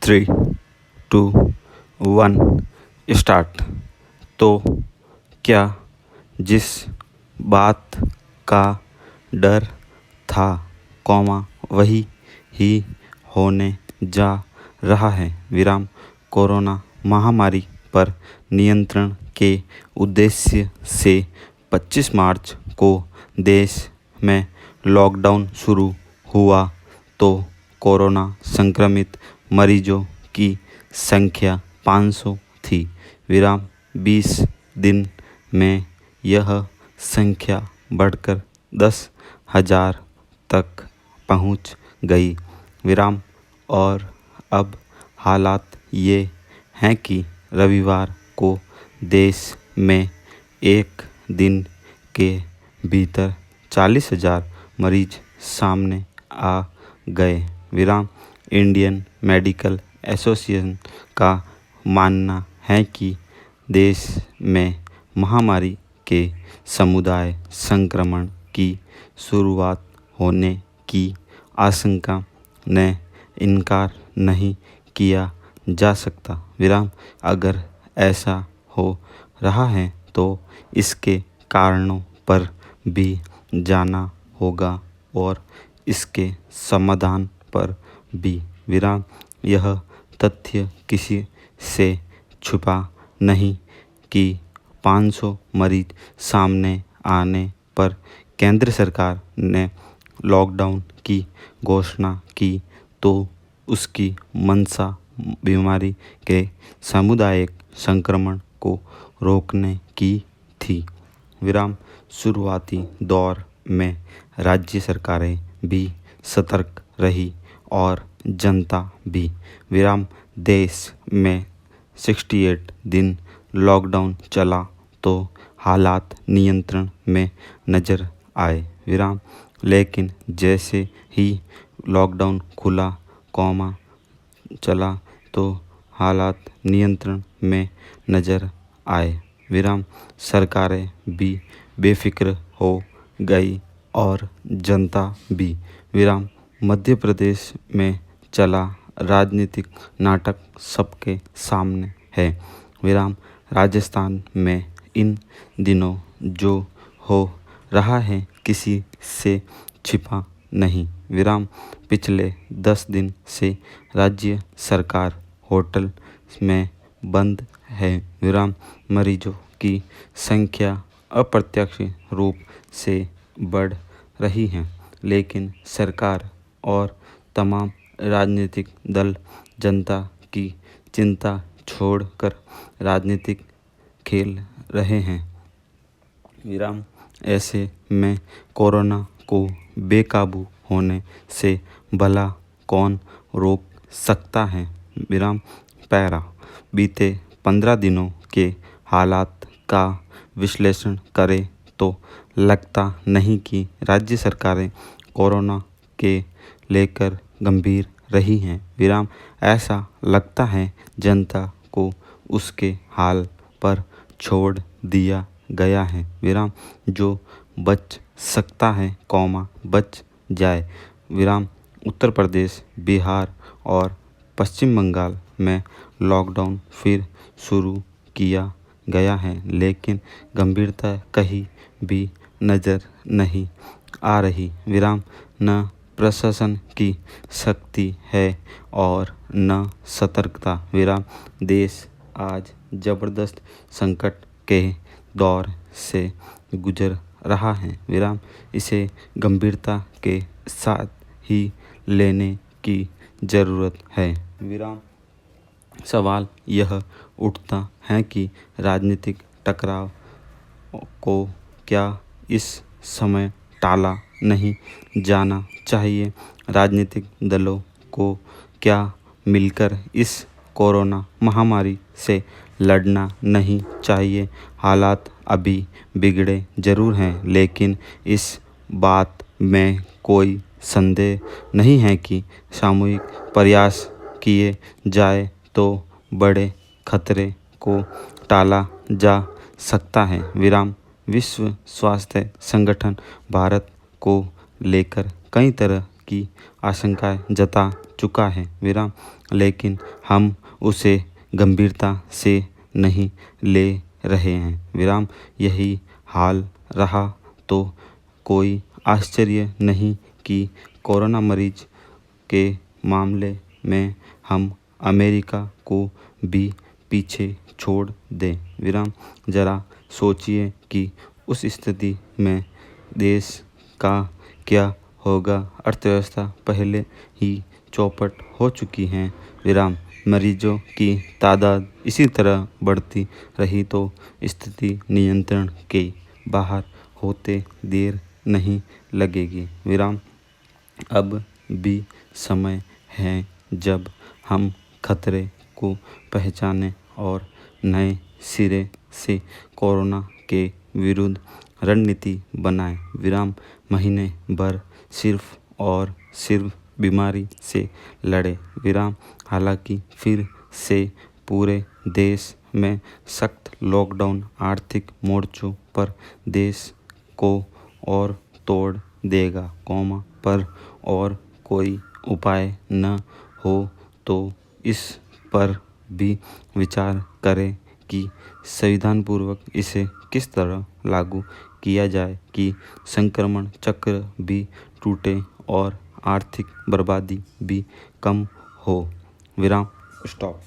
3, 2, 1 start. तो क्या जिस बात का डर था, वही ही होने जा रहा है। कोरोना महामारी पर नियंत्रण के उद्देश्य से 25 मार्च को देश में लॉकडाउन शुरू हुआ तो कोरोना संक्रमित मरीजों की संख्या 500 थी। 20 दिन में यह संख्या बढ़कर 10,000 तक पहुंच गई। और अब हालात ये हैं कि रविवार को देश में एक दिन के भीतर 40,000 मरीज सामने आ गए। इंडियन मेडिकल एसोसिएशन का मानना है कि देश में महामारी के समुदाय संक्रमण की शुरुआत होने की आशंका ने इनकार नहीं किया जा सकता। अगर ऐसा हो रहा है तो इसके कारणों पर भी जाना होगा और इसके समाधान पर भी। यह तथ्य किसी से छुपा नहीं कि 500 मरीज सामने आने पर केंद्र सरकार ने लॉकडाउन की घोषणा की तो उसकी मंशा बीमारी के सामुदायिक संक्रमण को रोकने की थी। शुरुआती दौर में राज्य सरकारें भी सतर्क रही और जनता भी। देश में 68 दिन लॉकडाउन चला तो हालात नियंत्रण में नजर आए। लेकिन जैसे ही लॉकडाउन खुला चला तो हालात नियंत्रण में नजर आए। सरकारें भी बेफिक्र हो गई और जनता भी। मध्य प्रदेश में चला राजनीतिक नाटक सबके सामने है। राजस्थान में इन दिनों जो हो रहा है किसी से छिपा नहीं। पिछले 10 दिन से राज्य सरकार होटल में बंद है। मरीजों की संख्या अप्रत्यक्ष रूप से बढ़ रही है, लेकिन सरकार और तमाम राजनीतिक दल जनता की चिंता छोड़कर राजनीतिक खेल रहे हैं। ऐसे में कोरोना को बेकाबू होने से भला कौन रोक सकता है। बीते 15 दिनों के हालात का विश्लेषण करें तो लगता नहीं कि राज्य सरकारें कोरोना के लेकर गंभीर रही हैं। ऐसा लगता है जनता को उसके हाल पर छोड़ दिया गया है। जो बच सकता है बच जाए। उत्तर प्रदेश, बिहार और पश्चिम बंगाल में लॉकडाउन फिर शुरू किया गया है, लेकिन गंभीरता कहीं भी नज़र नहीं आ रही। न प्रशासन की शक्ति है और न सतर्कता। देश आज जबरदस्त संकट के दौर से गुजर रहा है। इसे गंभीरता के साथ ही लेने की ज़रूरत है। सवाल यह उठता है कि राजनीतिक टकराव को क्या इस समय टाला नहीं जाना चाहिए। राजनीतिक दलों को क्या मिलकर इस कोरोना महामारी से लड़ना नहीं चाहिए। हालात अभी बिगड़े जरूर हैं, लेकिन इस बात में कोई संदेह नहीं है कि सामूहिक प्रयास किए जाए तो बड़े खतरे को टाला जा सकता है। विश्व स्वास्थ्य संगठन भारत को लेकर कई तरह की आशंकाएं जता चुका है विराम, लेकिन हम उसे गंभीरता से नहीं ले रहे हैं विराम। यही हाल रहा तो कोई आश्चर्य नहीं कि कोरोना मरीज के मामले में हम अमेरिका को भी पीछे छोड़ दें विराम। जरा सोचिए कि उस स्थिति में देश का क्या होगा। अर्थव्यवस्था पहले ही चौपट हो चुकी है विराम। मरीजों की तादाद इसी तरह बढ़ती रही तो स्थिति नियंत्रण के बाहर होते देर नहीं लगेगी विराम। अब भी समय है जब हम खतरे को पहचानें और नए सिरे से कोरोना के विरुद्ध रणनीति बनाएं विराम। महीने भर सिर्फ और सिर्फ बीमारी से लड़े विराम। हालांकि फिर से पूरे देश में सख्त लॉकडाउन आर्थिक मोर्चों पर देश को और तोड़ देगा पर और कोई उपाय न हो तो इस पर भी विचार करें कि संविधानपूर्वक इसे किस तरह लागू किया जाए कि संक्रमण चक्र भी टूटे और आर्थिक बर्बादी भी कम हो विराम। स्टॉप।